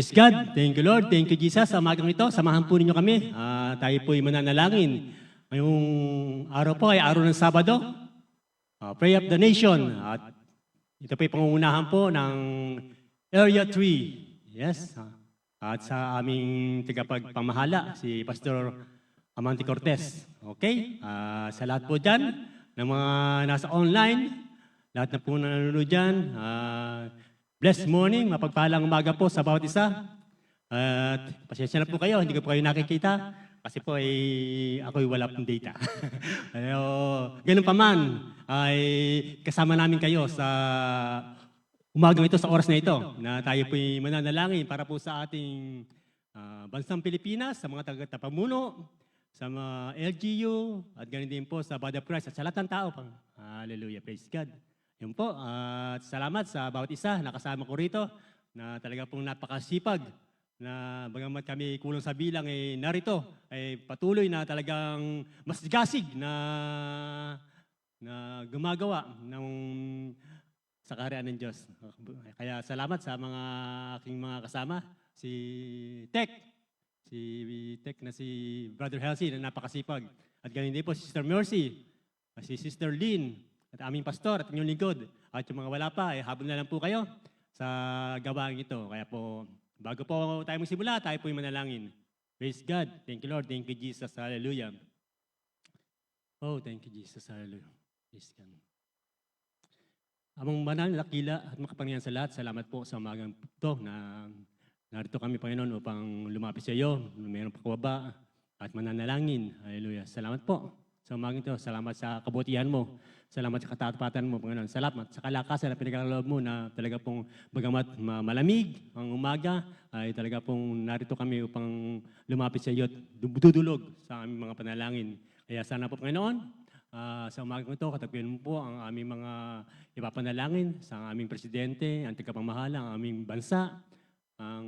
Praise God. Thank you, Lord. Thank you, Jesus. Sa umagang ito, samahan po ninyo kami. Tayo po ay mananalangin. Ngayong araw po ay araw ng Sabado. Pray of the Nation. At ito po ay pangungunahan po ng Area 3. Yes. At sa aming tagapagpamahala, si Pastor Amante Cortez. Okay? Sa lahat po dyan, ng mga nasa online, lahat na po nanonood dyan, blessed morning, mapagpalang umaga po sa bawat isa. At pasensya na po kayo, hindi ko po kayo nakikita kasi po ako'y wala pong data. Pero ganun pa man, ay kasama namin kayo sa umagang ito, sa oras na ito, na tayo po'y mananalangin para po sa ating bansang Pilipinas, sa mga tagapamuno, sa mga LGU, at ganun din po sa Body of Christ at sa lahat ng tao. Hallelujah, praise God. Yun po, at salamat sa bawat isa na kasama ko rito na talaga pong napakasipag na bagamat kami kulang sa bilang narito ay patuloy na talagang masgasig na gumagawa ng sa kaharian ng Diyos. Kaya salamat sa mga aking mga kasama, si Tek na si Brother Helsie na napakasipag. At ganun din po si Sister Mercy, si Sister Lynn, at aming pastor at inyong lingkod. At yung mga wala pa, habol na lang po kayo sa gawain ito. Kaya po, bago po tayo magsimula, tayo po yung manalangin. Praise God. Thank you, Lord. Thank you, Jesus. Hallelujah. Oh, thank you, Jesus. Hallelujah. Praise God. Amang banal, nakila at makapangyarihan sa lahat, salamat po sa umagang ito na narito kami, Panginoon, upang lumapit sa iyo, mayroong pakawaba at mananalangin. Hallelujah. Salamat po sa umagang ito. Salamat sa kabutihan mo. Salamat sa katatapatan mo, Panginoon. Salamat sa kalakasan na pinagkaloob mo na talaga pong bagamat malamig ang umaga, ay talaga pong narito kami upang lumapit sa iyo at dudulog sa aming mga panalangin. Kaya sana po, Panginoon, sa umagang ito, katapuin mo po ang aming mga ipapanalangin sa aming presidente, ang tagapamahala, ang aming bansa, ang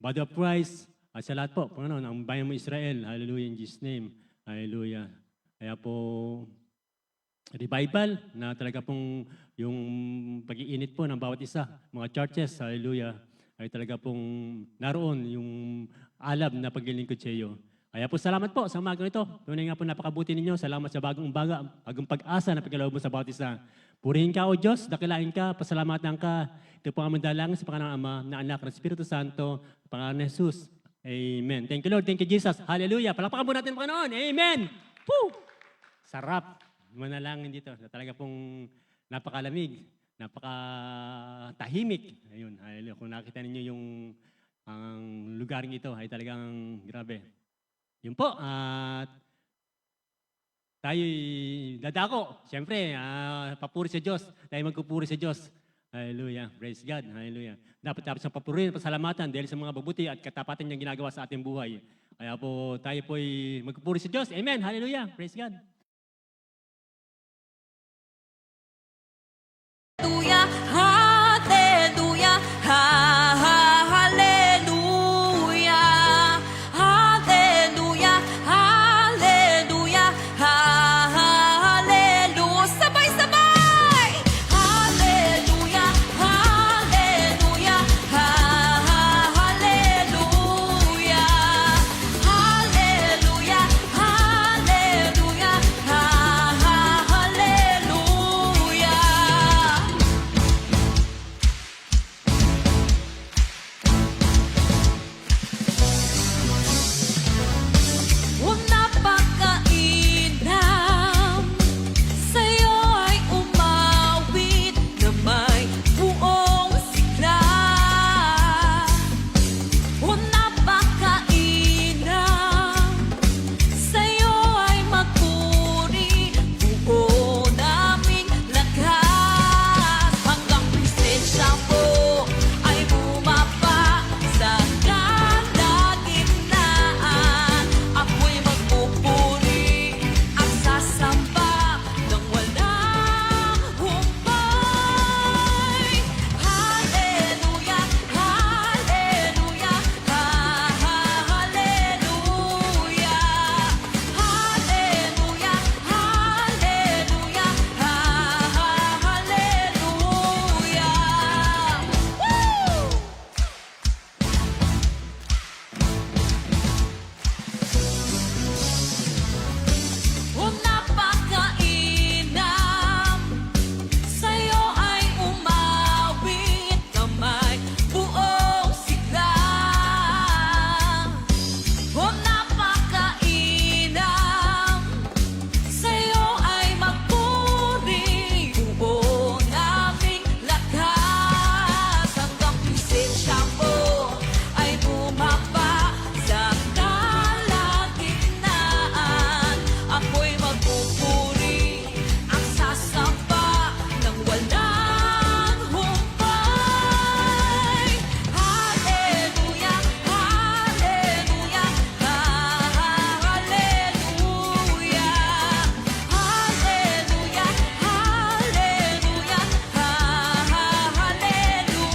Body of Christ, at sa lahat po, Panginoon, ang bayan mo Israel. Hallelujah, in Jesus' name. Hallelujah. Kaya po, revival na talaga pong yung pag-iinit po ng bawat isa, mga churches, hallelujah, ay talaga pong naroon yung alab na paglilingkod sa iyo. Kaya po salamat po sa umagang ito. Tunay nga po napakabuti ninyo. Salamat sa bagong umaga, bagong pag-asa na pagkaloob mo sa bawat isa. Purihin ka, O Diyos, dakilain ka, pasalamatan ka. Ito po ang dalangin sa pangalan ng Ama, na Anak, ng Espiritu Santo, pangalan ng Jesus. Amen. Thank you, Lord. Thank you, Jesus. Hallelujah. Palakpakan po natin, Panginoon. Amen. Woo! Sarap. Manalangin dito na talaga pong napakalamig, napakatahimik. Ayun, hallelujah. Kung nakita ninyo yung ang lugaring ito ay talagang grabe. Yun po, at tayo'y dadako. Siyempre, papuri sa Diyos. Tayo magpupuri sa Diyos. Hallelujah. Praise God. Hallelujah. Dapat sa papurihan, pasalamatan dahil sa mga babuti at katapatan niyang ginagawa sa ating buhay. Kaya po, tayo po'y magpupuri sa Diyos. Amen. Hallelujah. Praise God. Hallelujah, hallelujah, hallelujah, hallelujah, hallelujah, hallelujah. Sabay-sabay! Hallelujah, hallelujah, hallelujah, hallelujah, hallelujah, pupuri ang sasamba ng walang humpay. Hallelujah, hallelujah, hallelujah. Hallelujah, hallelujah, hallelujah.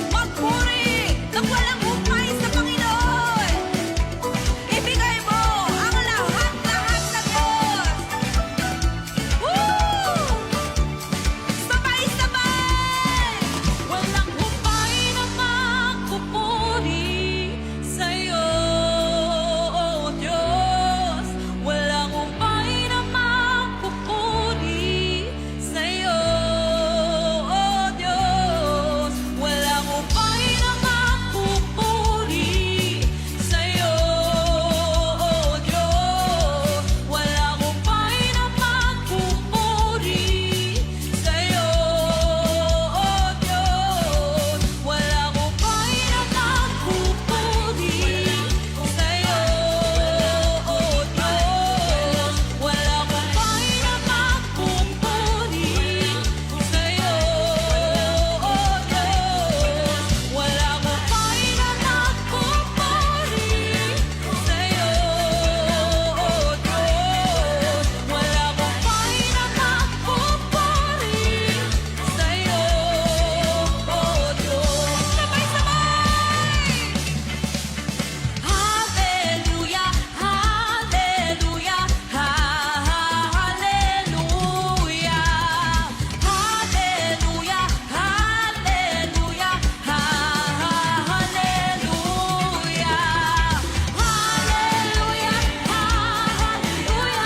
Magpuri ng walang humpay sa Panginoon. Ibigay mo ang lahat-lahat ng Diyos. Sabay-sabay! Walang humpay na magpupuri sa'yo, O Diyos. Walang humpay na magpupuri sa'yo, O Diyos. Walang humpay na magpupuri sa'yo, O Diyos. Walang humpay na magpupuri sa'yo, O Diyos. Walang humpay na magpupuri sa'yo, O Diyos. Walang humpay na magpupuri sa'yo, O Diyos. Walang humpay na magpupuri sa'yo, O Diyos. Walang humpay na magpupuri sa'yo, O Diyos. Sabay-sabay! Hallelujah, hallelujah, hallelujah. Hallelujah, hallelujah, hallelujah. Hallelujah, hallelujah,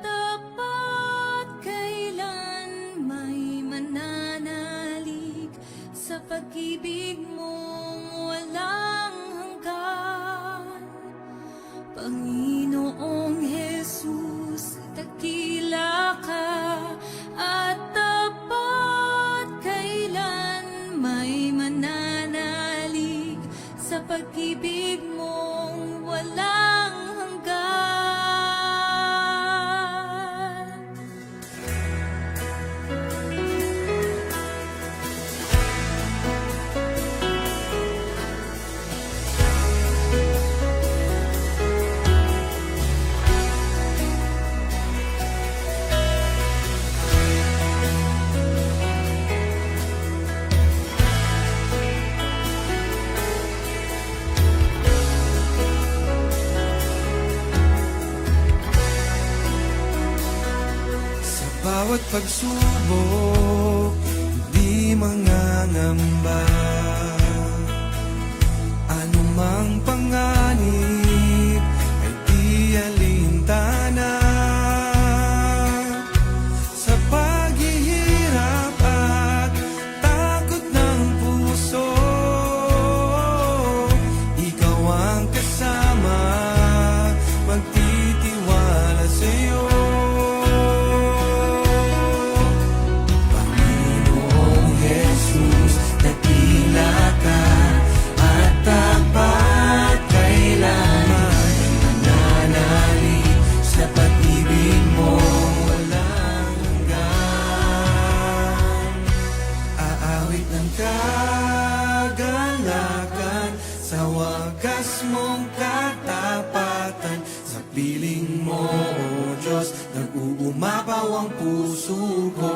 Tapat kailan may mananalig sa pag-ibig mong walang hanggan. Panginoong Jesus, dakila ka at tapat kailan may mananalig sa pag-ibig mong walang hanggan. Sa bawat pagsubok, hindi mangangamba. Anumang panganib ay di alintana. Sa paghihirap at takot ng puso, ikaw ang kasama, magtitiwala sa'yo. Panginoong Jesus, dakila ka at tapat kailanman. Mananalig sa pag-ibig mo walang hanggan. Aawit ng kagalakan sa wagas mong katapatan. Sa piling mo, O Diyos, nag-uumapaw ang puso ko.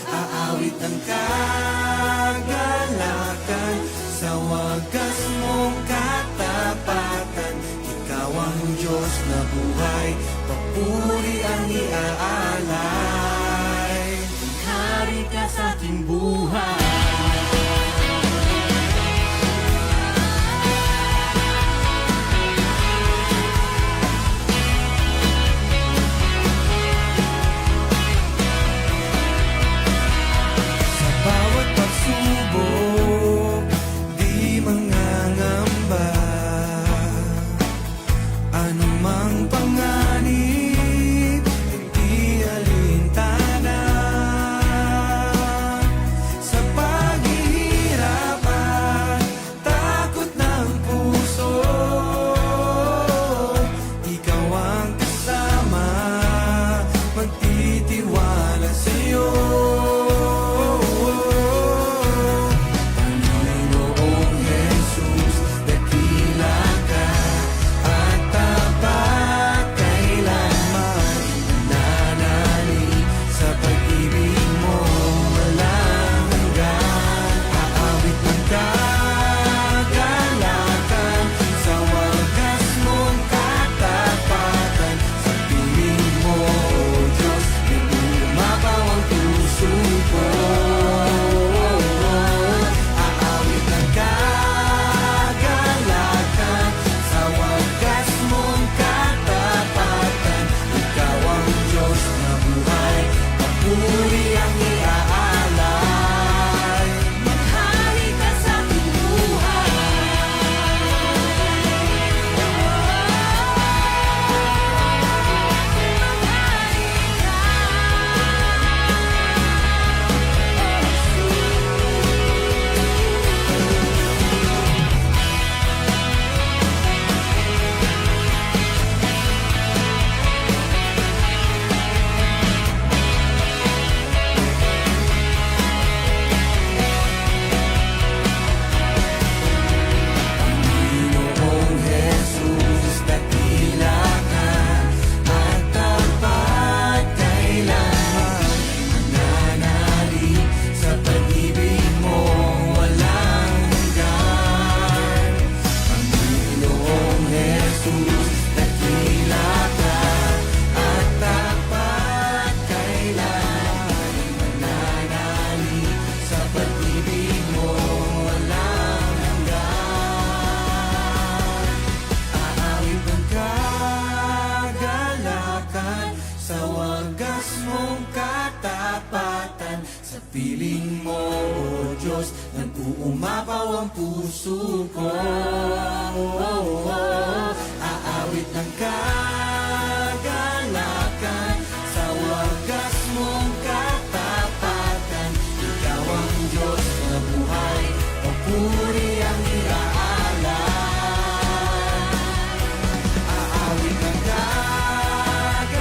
Aawit ng kagalakan sa wagas mong katapatan. Ikaw ang Diyos na buhay, papuri ang iaalay. Hari ka sa aking buhay. mang panganib, di alintana. Sa paghihirap at takot ng puso, ikaw ang kasama, magtitiwala sa'yo. Panginoong Jesus, dakila ka at tapat, kailanman nananalig sa pag-ibig mo walang hanggan. Aawit ng kagalakan sa wagas mong katapatan. Sa piling mo, O Diyos, nag-uumapaw ang puso ko. Aawit ng kagalakan sa wagas mong katapatan. Ikaw ang Diyos na buhay, papuri ang iaalay. Maghari ka sa aking buhay. Panginoong Jesus, dakila ka at tapat, kailanman nananalig sa pag-ibig mo walang hanggan. Panginoong Jesus, dakila ka at tapat, kailanman nananalig sa pag-ibig mo walang hanggan. Aawit ng kagalakan sa wagas mong katapatan. Sa piling mo, O Diyos, nag-uumapaw ang puso ko. Aawit ng kagalakan sa wagas mong katapatan. Ikaw ang Diyos na buhay, papuri ang iaalay. Aawit ng kagalakan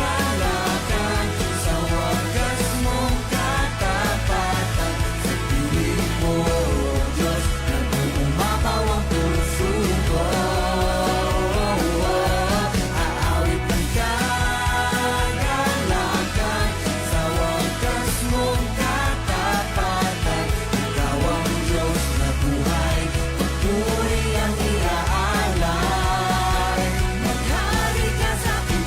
sa wagas mong katapatan. Sa piling mo, O Diyos, nag-uumapaw ang puso ko. Aawit ng kagalakan sa wagas mong katapatan. Ikaw ang Diyos na buhay, papuri ang iaalay. Maghari ka sa aking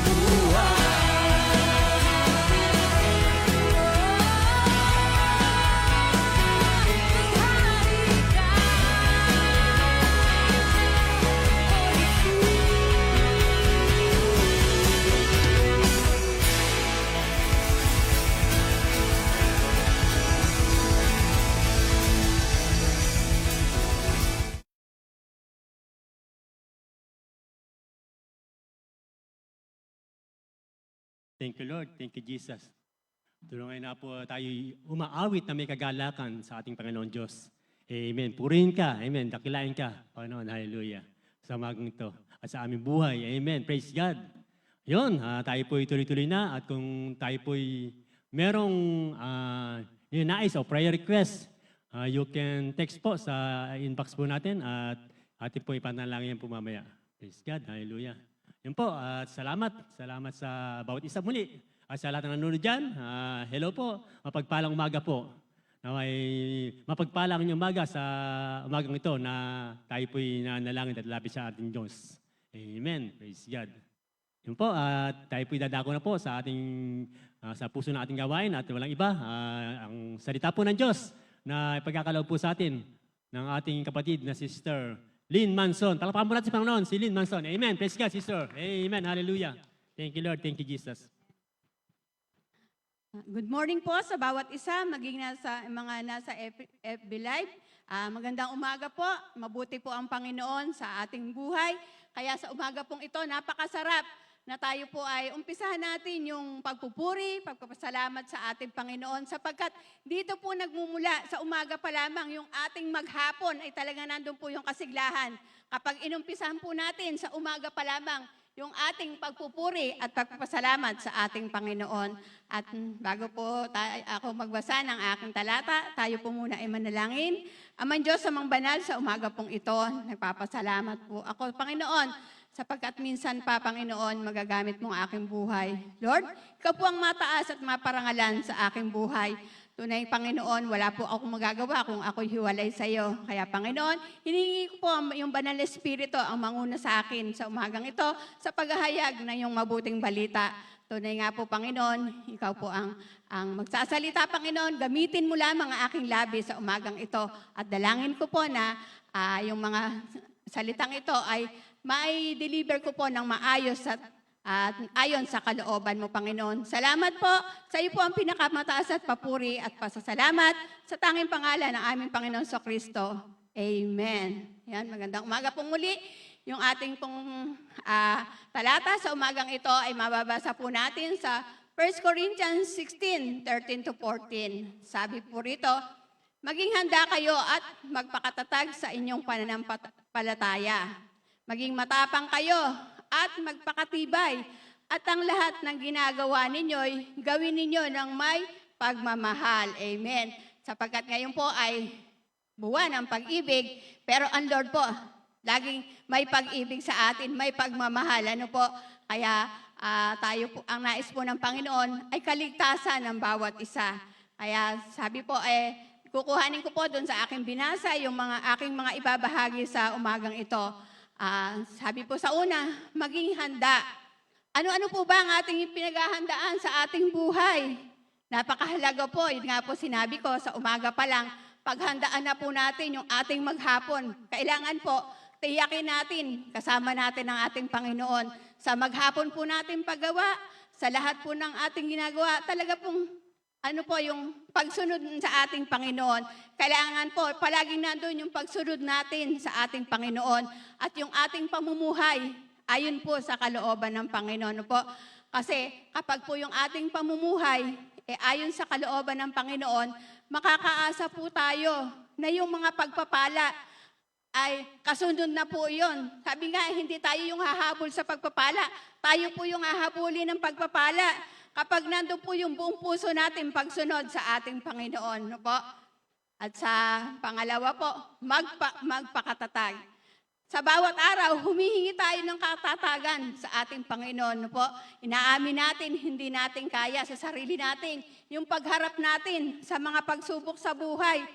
Thank you, Lord. Thank you, Jesus. Tulungan na po tayo umaawit na may kagalakan sa ating Panginoon Diyos. Amen. Purihin ka. Amen. Dakilain ka. Panginoon, hallelujah. Sa umagang ito at sa aming buhay. Amen. Praise God. Yun, tayo po'y tuloy-tuloy na. At kung tayo po'y merong nais o prayer request, you can text po sa inbox po natin at atin po ipanalangin po mamaya. Praise God. Hallelujah. Yun po, at salamat. Salamat sa bawat isa muli. At sa lahat ng nanonood dyan, hello po. Mapagpalang umaga po. Na may mapagpalang inyong umaga sa umagang ito na tayo po'y nanalangin at lapit sa ating Diyos. Amen. Praise God. Yun po, at tayo po'y dadako na po sa ating sa puso ng ating gawain at walang iba. Ang salita po ng Diyos na ipagkakalaw po sa atin ng ating kapatid na Sister Lynn Manson. Talapakan po natin si Panginoon, si Lynn Manson. Amen. Praise God, sister. Amen. Hallelujah. Thank you, Lord. Thank you, Jesus. Good morning po sa bawat isa, maging mga nasa FB Live. Magandang umaga po. Mabuti po ang Panginoon sa ating buhay. Kaya sa umaga pong ito, napakasarap na tayo po ay umpisahan natin yung pagpupuri, pagpapasalamat sa ating Panginoon sapagkat dito po nagmumula sa umaga pa lamang yung ating maghapon ay talaga nandun po yung kasiglahan. Kapag inumpisahan po natin sa umaga pa lamang yung ating pagpupuri at pagpapasalamat sa ating Panginoon. At bago po ako magbasa ng aking talata, tayo po muna ay manalangin. Amang Diyos, amang banal, sa umaga pong ito, nagpapasalamat po ako, Panginoon, sapagkat minsan pa, Panginoon, magagamit mo ang aking buhay. Lord, ikaw po ang mataas at maparangalan sa aking buhay. Tunay, Panginoon, wala po akong magagawa kung ako'y hiwalay sa iyo. Kaya, Panginoon, hiningi ko po yung Banal na Espiritu ang manguna sa akin sa umagang ito sa paghahayag ng iyong mabuting balita. Tunay nga po, Panginoon, ikaw po ang magsasalita, Panginoon. Gamitin mo lamang ang aking labi sa umagang ito. At dalangin ko po na yung mga salitang ito ay mai-deliver ko po ng maayos at ayon sa kalooban mo, Panginoon. Salamat po. Sa iyo po ang pinakamataas at papuri at pasasalamat sa tanging pangalan ng aming Panginoon sa Kristo. Amen. Yan, magandang umaga pong muli. Yung ating pong talata sa umagang ito ay mababasa po natin sa 1 Corinthians 16:13-14. Sabi po rito, maging handa kayo at magpakatatag sa inyong pananampalataya. Maging matapang kayo at magpakatibay, at ang lahat ng ginagawa ninyo'y gawin ninyo ng may pagmamahal. Amen. Sapagkat ngayon po ay buwan ng pag-ibig, pero ang Lord po, laging may pag-ibig sa atin, may pagmamahal. Ano po? Kaya tayo po, ang nais po ng Panginoon ay kaligtasan ng bawat isa. Kaya sabi po, kukuhanin ko po doon sa aking binasa yung aking mga ibabahagi sa umagang ito. Sabi po sa una, maging handa. Ano-ano po ba ang ating pinaghahandaan sa ating buhay? Napakahalaga po, yun nga po sinabi ko sa umaga pa lang, paghandaan na po natin yung ating maghapon. Kailangan po, tiyakin natin, kasama natin ang ating Panginoon. Sa maghapon po natin paggawa, sa lahat po ng ating ginagawa, talaga pong yung pagsunod sa ating Panginoon. Kailangan po, palaging nandun yung pagsunod natin sa ating Panginoon at yung ating pamumuhay, ayon po sa kalooban ng Panginoon po. Kasi kapag po yung ating pamumuhay, ayon sa kalooban ng Panginoon, makakaasa po tayo na yung mga pagpapala ay kasunod na po yun. Sabi nga, hindi tayo yung hahabol sa pagpapala, tayo po yung hahabulin ng pagpapala. Kapag nandun po yung buong puso natin pagsunod sa ating Panginoon. No po? At sa pangalawa po, magpakatatag. Sa bawat araw, humihingi tayo ng katatagan sa ating Panginoon. No po? Inaamin natin, hindi natin kaya sa sarili natin yung pagharap natin sa mga pagsubok sa buhay.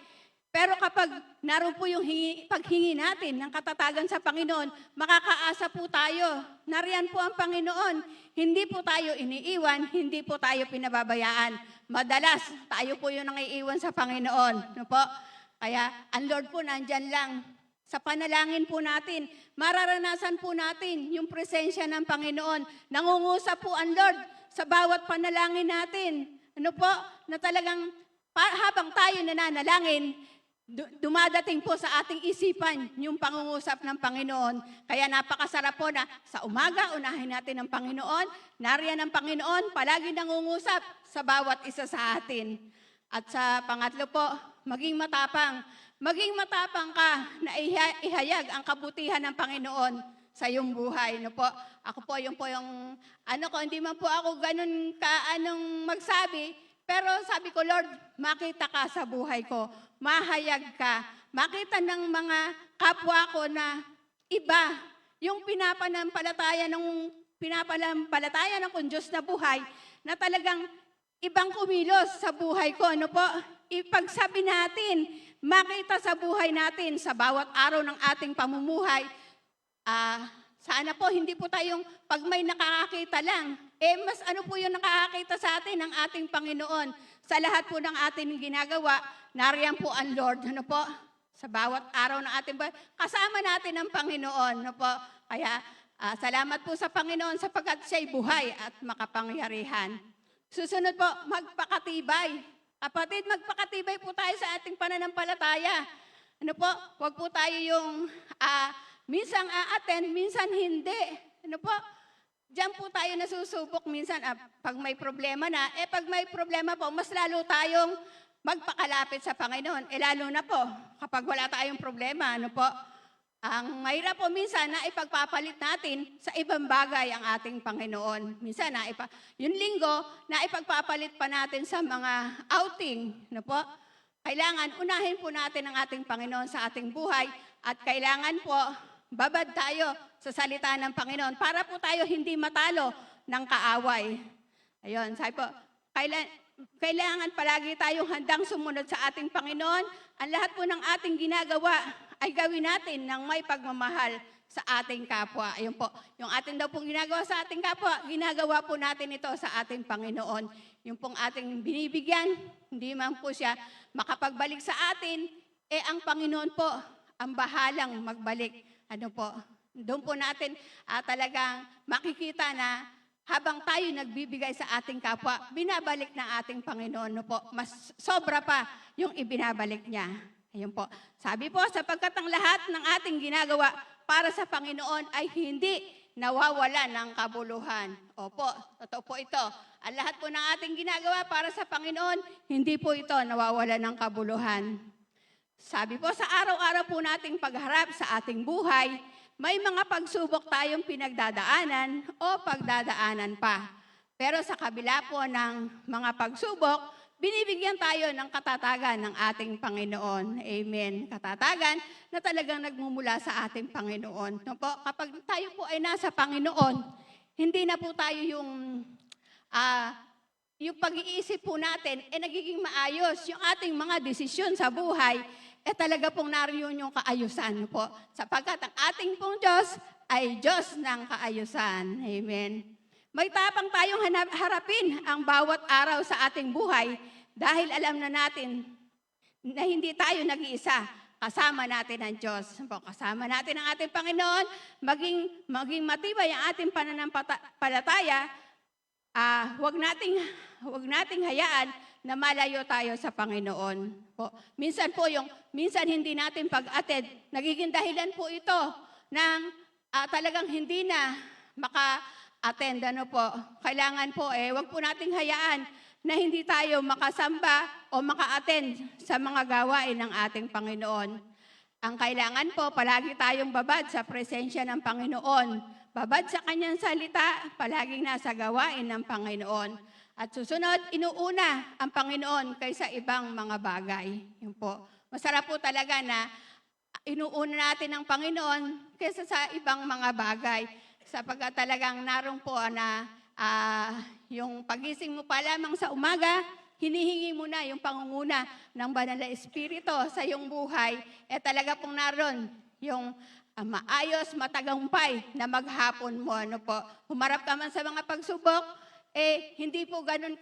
Pero kapag naroon po yung paghingi natin ng katatagan sa Panginoon, makakaasa po tayo. Nariyan po ang Panginoon. Hindi po tayo iniiwan, hindi po tayo pinababayaan. Madalas, tayo po yung nangiiwan sa Panginoon. No po? Kaya, ang Lord po nandyan lang. Sa panalangin po natin, mararanasan po natin yung presensya ng Panginoon. Nangungusap po ang Lord sa bawat panalangin natin. Ano po? Na talagang habang tayo nananalangin, dumadating po sa ating isipan yung pangungusap ng Panginoon. Kaya napakasarap po na sa umaga, unahin natin ang Panginoon. Nariyan ang Panginoon, palagi nangungusap sa bawat isa sa atin. At sa pangatlo po, maging matapang. Maging matapang ka na ihayag ang kabutihan ng Panginoon sa iyong buhay. No po? Ako po, yung hindi man po ako ganun magsabi, pero sabi ko, Lord, makita ka sa buhay ko, mahayag ka, makita ng mga kapwa ko na iba, yung pinapanampalataya ng kung Diyos na buhay, na talagang ibang kumilos sa buhay ko. Ano po? Ipagsabi natin, makita sa buhay natin, sa bawat araw ng ating pamumuhay, sana po, hindi po tayong pag may nakakakita lang, mas po yung nakakakita sa atin ng ating Panginoon. Sa lahat po ng ating ginagawa, nariyan po ang Lord. Ano po? Sa bawat araw ng ating buhay, kasama natin ang Panginoon. Ano po? Kaya, salamat po sa Panginoon sapagkat siya'y buhay at makapangyarihan. Susunod po, magpakatibay. Kapatid, magpakatibay po tayo sa ating pananampalataya. Ano po? Huwag po tayo yung minsan a-attend, minsan hindi. Ano po? Diyan po tayo nasusubok minsan, pag may problema na, pag may problema po, mas lalo tayong magpakalapit sa Panginoon. Lalo na po, kapag wala tayong problema, ano po, ang mahirap po minsan na ipagpapalit natin sa ibang bagay ang ating Panginoon. Minsan, yung linggo, na ipagpapalit pa natin sa mga outing, ano po. Kailangan, unahin po natin ang ating Panginoon sa ating buhay at kailangan po, babad tayo sa salita ng Panginoon para po tayo hindi matalo ng kaaway. Ayun, sabi po, kailangan palagi tayong handang sumunod sa ating Panginoon. Ang lahat po ng ating ginagawa ay gawin natin ng may pagmamahal sa ating kapwa. Ayun po, yung ating daw pong ginagawa sa ating kapwa, ginagawa po natin ito sa ating Panginoon. Yung pong ating binibigyan, hindi man po siya makapagbalik sa atin, ang Panginoon po ang bahalang magbalik. Ano po, doon po natin talagang makikita na habang tayo nagbibigay sa ating kapwa, binabalik ng ating Panginoon. No po, mas sobra pa yung ibinabalik niya. Ayun po. Sabi po, sapagkat ang lahat ng ating ginagawa para sa Panginoon ay hindi nawawala ng kabuluhan. Opo, totoo po ito. Ang lahat po ng ating ginagawa para sa Panginoon, hindi po ito nawawala ng kabuluhan. Sabi po, sa araw-araw po nating pagharap sa ating buhay, may mga pagsubok tayong pinagdadaanan o pagdadaanan pa. Pero sa kabila po ng mga pagsubok, binibigyan tayo ng katatagan ng ating Panginoon. Amen. Katatagan na talagang nagmumula sa ating Panginoon. No po, kapag tayo po ay nasa Panginoon, hindi na po tayo yung pag-iisip po natin nagiging maayos. Yung ating mga desisyon sa buhay, talaga pong nariyon yung kaayusan po. Sapagkat ang ating pong Diyos ay Diyos ng kaayusan. Amen. May tapang tayong harapin ang bawat araw sa ating buhay dahil alam na natin na hindi tayo nag-iisa. Kasama natin ang Diyos. Kasama natin ang ating Panginoon. Maging matibay ang ating pananampalataya. Huwag nating hayaan na malayo tayo sa Panginoon. Minsan hindi natin pag-attend, nagiging dahilan po ito ng talagang hindi na maka-attend. Ano po? Kailangan po, wag po nating hayaan na hindi tayo makasamba o maka-attend sa mga gawain ng ating Panginoon. Ang kailangan po, palagi tayong babad sa presensya ng Panginoon. Babad sa kanyang salita, palaging nasa gawain ng Panginoon. At susunod, inuuna ang Panginoon kaysa ibang mga bagay. Yun po. Masarap po talaga na inuuna natin ang Panginoon kaysa sa ibang mga bagay. Sapagkat talagang naroon po na yung pagising mo pa lamang sa umaga, hinihingi mo na yung pangunguna ng Banal na Espiritu sa iyong buhay. Talaga pong naroon yung maayos, matagumpay na maghapon mo. Ano po? Humarap ka man sa mga pagsubok, hindi po ganun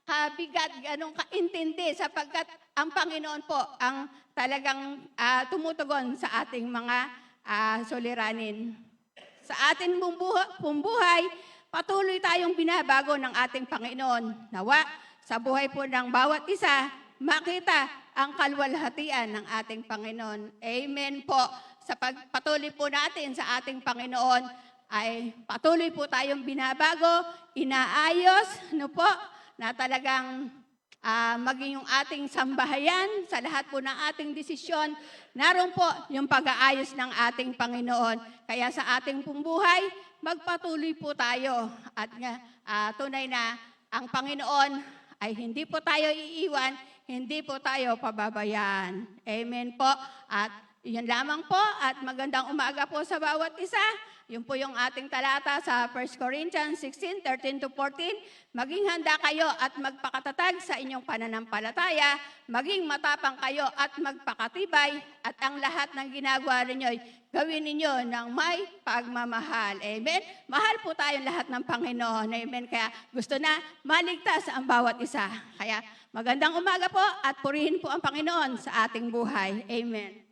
kabigat, ganun kaintindi sapagkat ang Panginoon po ang talagang tumutugon sa ating mga suliranin. Sa ating buhay, patuloy tayong binabago ng ating Panginoon. Nawa, sa buhay po ng bawat isa, makita ang kalwalhatian ng ating Panginoon. Amen po. Sa pagpatuloy po natin sa ating Panginoon, ay patuloy po tayong binabago, inaayos, na talagang maging yung ating sambahayan sa lahat po ng ating desisyon. Naroon po yung pag-aayos ng ating Panginoon. Kaya sa ating pong buhay, magpatuloy po tayo at tunay na ang Panginoon ay hindi po tayo iiwan, hindi po tayo pababayaan. Amen po. At yun lamang po at magandang umaga po sa bawat isa. Yun po yung ating talata sa 1 Corinthians 16:13-14. Maging handa kayo at magpakatatag sa inyong pananampalataya. Maging matapang kayo at magpakatibay. At ang lahat ng ginagawa ninyo, gawin ninyo ng may pagmamahal. Amen? Mahal po tayong lahat ng Panginoon. Amen? Kaya gusto na maligtas ang bawat isa. Kaya magandang umaga po at purihin po ang Panginoon sa ating buhay. Amen.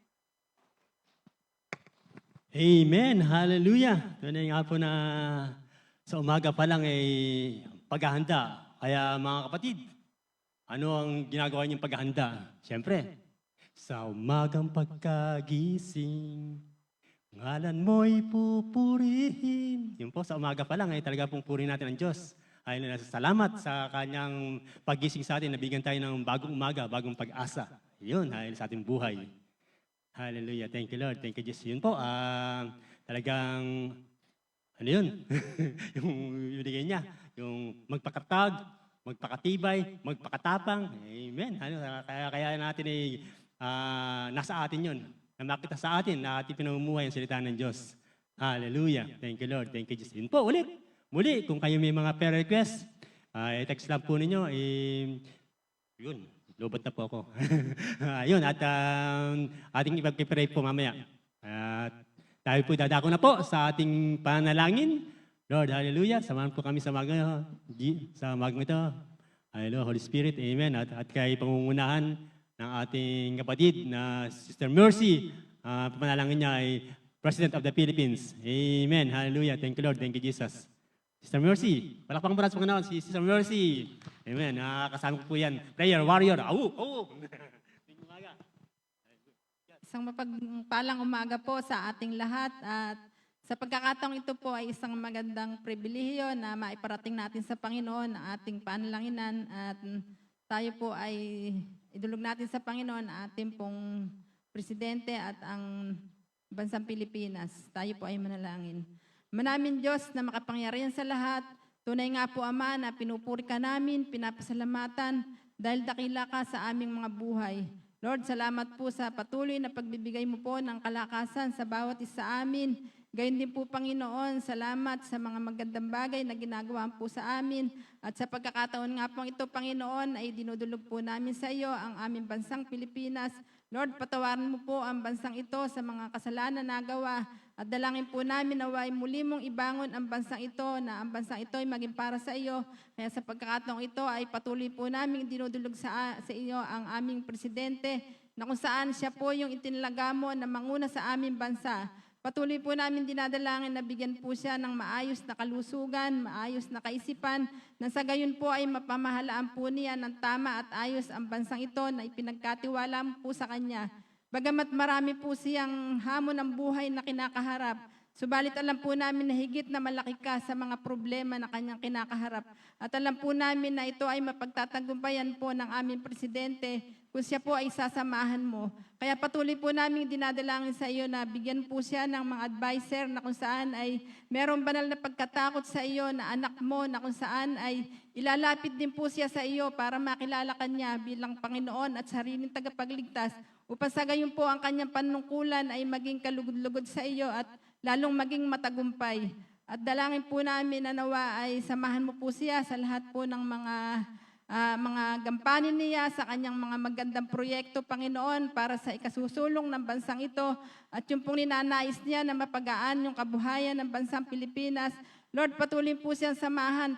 Amen. Hallelujah. Tunay nga po na sa umaga pa lang paghahanda. Kaya mga kapatid, ano ang ginagawa niyong paghahanda? Siyempre, sa umagang pagkagising, Ngalan mo'y pupurihin. Yun po, sa umaga pa lang ay talaga pong purihin natin ang Diyos. Ay salamat sa kanyang paggising sa atin, nabigyan tayo ng bagong umaga, bagong pag-asa. Yun, dahil sa ating buhay. Hallelujah. Thank you, Lord. Thank you, Jesus. Yun po, talagang, ano yun? Yung binigay niya. Yung magpakatag, magpakatibay, magpakatapang. Amen. Kaya natin ay nasa atin yun. Na makita sa atin na ating pinamumuhay ang salita ng Diyos. Hallelujah. Thank you, Lord. Thank you, Jesus. Yun po, ulit. Muli, kung kayo may mga prayer request, i-text lang po ninyo. Yun, lobot na po ako. Yun, at ating ipag-pray po mamaya. At tayo po dadako na po sa ating panalangin. Lord, hallelujah. Samahan po kami sa magang ito. Hallelujah, Holy Spirit. Amen. At kay pangungunahan ng ating kapatid na Sister Mercy. Pamanalangin niya ay President of the Philippines. Amen. Hallelujah. Thank you, Lord. Thank you, Jesus. Sister Mercy. Palakpang baras Panginoon si Sister Mercy. Amen. Kasama ko po yan. Prayer warrior. Isang mapagpalang umaga po sa ating lahat at sa pagkakataong ito po ay isang magandang pribilehiyo na maiparating natin sa Panginoon ang ating panalanginan at tayo po ay idulog natin sa Panginoon ating pong presidente at ang bansang Pilipinas. Tayo po ay manalangin. Manamin Diyos na makapangyarihan sa lahat, tunay nga po Ama na pinupuri ka namin, pinapasalamatan dahil dakila ka sa aming mga buhay. Lord, salamat po sa patuloy na pagbibigay mo po ng kalakasan sa bawat isa amin. Gayon din po, Panginoon, salamat sa mga magandang bagay na ginagawa po sa amin. At sa pagkakataon nga po ito, Panginoon, ay dinudulog po namin sa iyo ang aming bansang Pilipinas. Lord, patawarin mo po ang bansang ito sa mga kasalanan na nagawa. At dalangin po namin na naway muli mong ibangon ang bansang ito, na ang bansang ito ay maging para sa iyo. Kaya sa pagkakataong ito ay patuloy po namin dinudulog sa iyo ang aming presidente, na kung saan siya po yung itinalaga mo na manguna sa aming bansa. Patuloy po namin dinadalangin na bigyan po siya ng maayos na kalusugan, maayos na kaisipan, na sa gayon po ay mapamahalaan po niya ng tama at ayos ang bansang ito na ipinagkatiwala mo po sa kanya. Bagamat marami po siyang hamon ng buhay na kinakaharap, subalit alam po namin na higit na malaki ka sa mga problema na kanyang kinakaharap. At alam po namin na ito ay mapagtatagumpayan po ng aming presidente kung siya po ay sasamahan mo. Kaya patuloy po namin dinadalangin sa iyo na bigyan po siya ng mga advisor na kung saan ay merong banal na pagkatakot sa iyo na anak mo, na kung saan ay ilalapit din po siya sa iyo para makilala kanya bilang Panginoon at sariling tagapagligtas, upang sa gayon po ang kanyang panungkulan ay maging kalugod-lugod sa iyo at lalong maging matagumpay. At dalangin po namin na nawa ay samahan mo po siya sa lahat po ng mga gampanin niya sa kanyang mga magandang proyekto, Panginoon, para sa ikasusulong ng bansang ito at yung pong ninanais niya na mapagaan yung kabuhayan ng bansang Pilipinas. Lord, patuloy po siyang samahan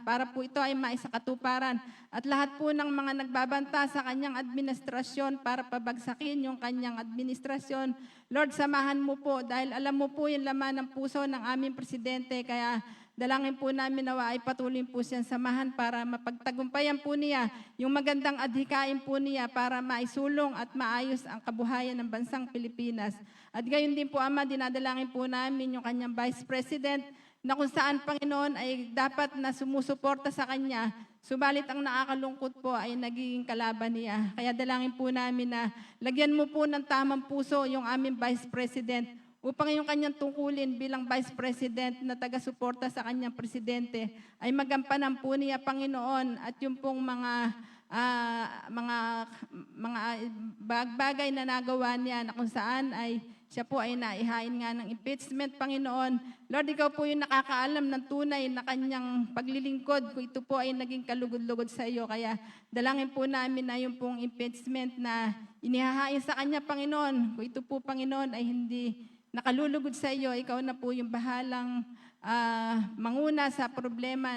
para po ito ay maisakatuparan. At lahat po ng mga nagbabanta sa kanyang administrasyon para pabagsakin yung kanyang administrasyon, Lord, samahan mo po dahil alam mo po yung laman ng puso ng aming presidente. Kaya dalangin po namin nawa ay patuloy po siyang samahan para mapagtagumpayan po niya yung magandang adhikain po niya para maisulong at maayos ang kabuhayan ng bansang Pilipinas. At gayon din po, Ama, dinadalangin po namin yung kanyang Vice President na kung saan, Panginoon, ay dapat na sumusuporta sa kanya. Subalit ang nakakalungkot po ay nagiging kalaban niya. Kaya dalangin po namin na lagyan mo po ng tamang puso yung aming Vice President upang yung kanyang tungkulin bilang Vice President na taga-suporta sa kanyang presidente ay magampanan po niya, Panginoon, at yung pong mga bagay na nagawa niya na kung saan ay siya po ay naihain nga ng impeachment, Panginoon. Lord, ikaw po yung nakakaalam ng tunay na kanyang paglilingkod kung ito po ay naging kalugod-lugod sa iyo. Kaya dalangin po namin na yung pong impeachment na inihahain sa kanya, Panginoon, kung ito po, Panginoon, ay hindi nakalulugod sa iyo, ikaw na po yung bahalang manguna sa problema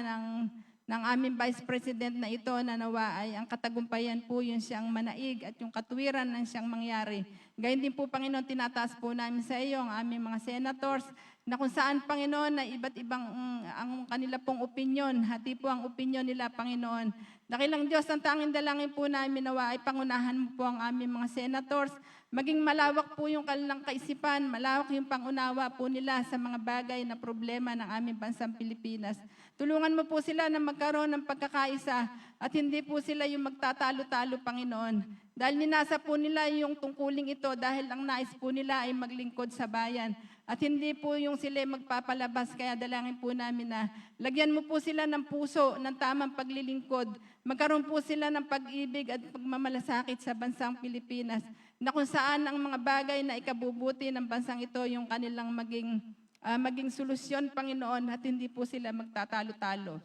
ng aming Vice President na ito, na nawa ay ang katagumpayan po yung siyang manaig at yung katuwiran ng siyang mangyari. Gayon din po, Panginoon, tinataas po namin sa iyo ang aming mga senators na kung saan, Panginoon, na iba't ibang ang kanila pong opinyon, hati po ang opinyon nila, Panginoon. Dakilang Diyos, ang tanging dalangin po namin nawa ay pangunahan mo po ang aming mga senators maging malawak po yung kanilang kaisipan, malawak yung pangunawa po nila sa mga bagay na problema ng aming bansang Pilipinas. Tulungan mo po sila na magkaroon ng pagkakaisa at hindi po sila yung magtatalo-talo, Panginoon. Dahil ninasa po nila yung tungkuling ito dahil ang nais po nila ay maglingkod sa bayan. At hindi po yung sila magpapalabas, kaya dalangin po namin na lagyan mo po sila ng puso, ng tamang paglilingkod. Magkaroon po sila ng pag-ibig at pagmamalasakit sa bansang Pilipinas, na kung saan ang mga bagay na ikabubuti ng bansang ito yung kanilang maging solusyon, Panginoon, at hindi po sila magtatalo-talo.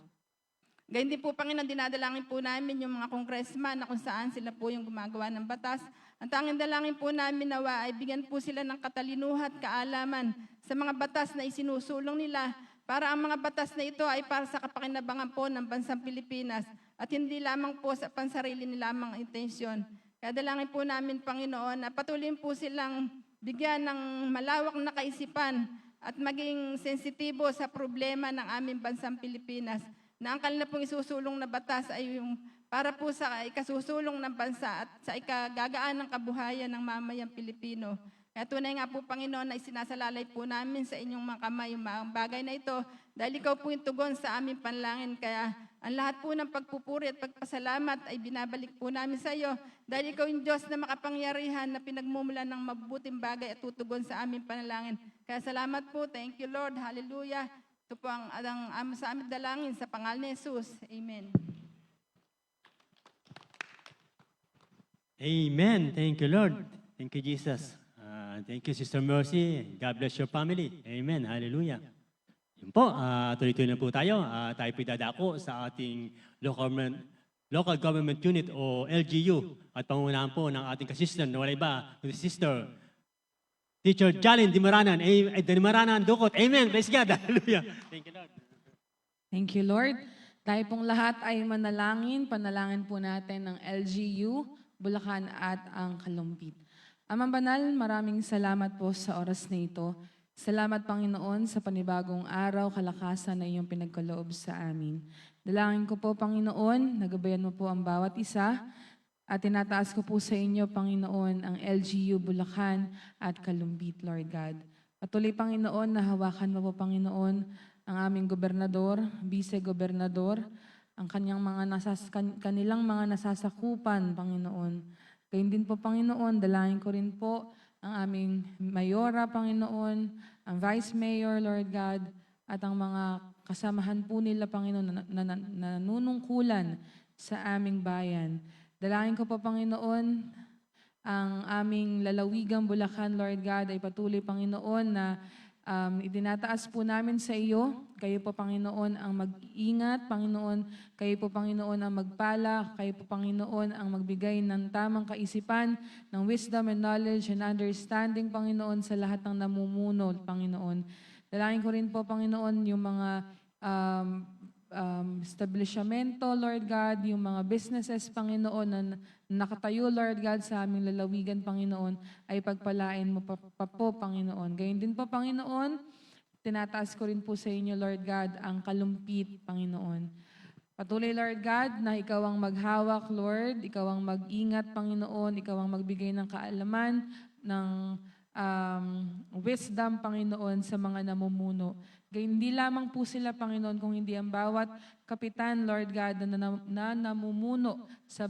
Gayun din po, Panginoon, dinadalangin po namin yung mga congressman na kung saan sila po yung gumagawa ng batas. Ang tanging dalangin po namin nawa ay bigyan po sila ng katalinuhan at kaalaman sa mga batas na isinusulong nila, para ang mga batas na ito ay para sa kapakinabangan po ng bansang Pilipinas at hindi lamang po sa pansarili nilamang intensyon. Kaya dalangin po namin, Panginoon, na patuloy po silang bigyan ng malawak na kaisipan at maging sensitibo sa problema ng aming bansang Pilipinas, na ang kanila pong isusulong na batas ay yung para po sa ikasusulong ng bansa at sa ikagagaan ng kabuhayan ng mamayang Pilipino. Kaya tunay nga po, Panginoon, na isinasalalay po namin sa inyong mga kamay yung mga bagay na ito, dahil ikaw po yung tugon sa aming panlangin. Kaya ang lahat po ng pagpupuri at pagpasalamat ay binabalik po namin sa iyo, dahil ikaw yung Diyos na makapangyarihan na pinagmumulan ng mabubuting bagay at tutugon sa aming panalangin. Kaya salamat po. Thank you, Lord. Hallelujah. Ito po ang sa aming dalangin sa pangalan ni Jesus. Amen. Amen. Thank you, Lord. Thank you, Jesus. Thank you, Sister Mercy. God bless your family. Amen. Hallelujah. Yun po, tuloy-tuloy na po tayo. Tayo po dadako sa ating local government unit o LGU at pangunahan po ng ating kasistan na wala iba, kundi Sister Teacher Jalyn Dimaranan. Dimaranan Dukot. Amen. Praise God. Hallelujah. Thank you, Lord. Thank you, Lord. Tayo pong lahat ay manalangin. Panalangin po natin ng LGU, Bulacan at ang Kalumpit. Amang Banal, maraming salamat po sa oras na ito. Salamat, Panginoon, sa panibagong araw, kalakasan na iyong pinagkaloob sa amin. Dalangin ko po, Panginoon, nagabayan mo po ang bawat isa at tinataas ko po sa inyo, Panginoon, ang LGU, Bulacan at Kalumpit, Lord God. Patuloy, Panginoon, na hawakan mo po, Panginoon, ang aming gobernador, vice-gobernador, ang kanilang mga nasasakupan, Panginoon. Gayun din po, Panginoon, dalangin ko rin po ang aming mayora, Panginoon, ang vice mayor, Lord God, at ang mga kasamahan po nila, Panginoon, na nanunungkulan sa aming bayan. Dalangin ko po, Panginoon, ang aming lalawigang Bulacan, Lord God, ay patuloy, Panginoon, na itinataas po namin sa iyo. Kayo po, Panginoon, ang mag-ingat, Panginoon. Kayo po, Panginoon, ang magpala. Kayo po, Panginoon, ang magbigay ng tamang kaisipan, ng wisdom and knowledge and understanding, Panginoon, sa lahat ng namumuno, Panginoon. Dalangin ko rin po, Panginoon, yung mga establishmento, Lord God, yung mga businesses, Panginoon, na nakatayo, Lord God, sa aming lalawigan, Panginoon, ay pagpalain mo pa po, Panginoon. Gayun din po, Panginoon, tinataas ko rin po sa inyo, Lord God, ang Kalumpit, Panginoon. Patuloy, Lord God, na ikaw ang maghawak, Lord, ikaw ang mag-ingat, Panginoon, ikaw ang magbigay ng kaalaman, ng wisdom, Panginoon, sa mga namumuno. Hindi lamang po sila, Panginoon, kung hindi ang bawat kapitan, Lord God, na namumuno sa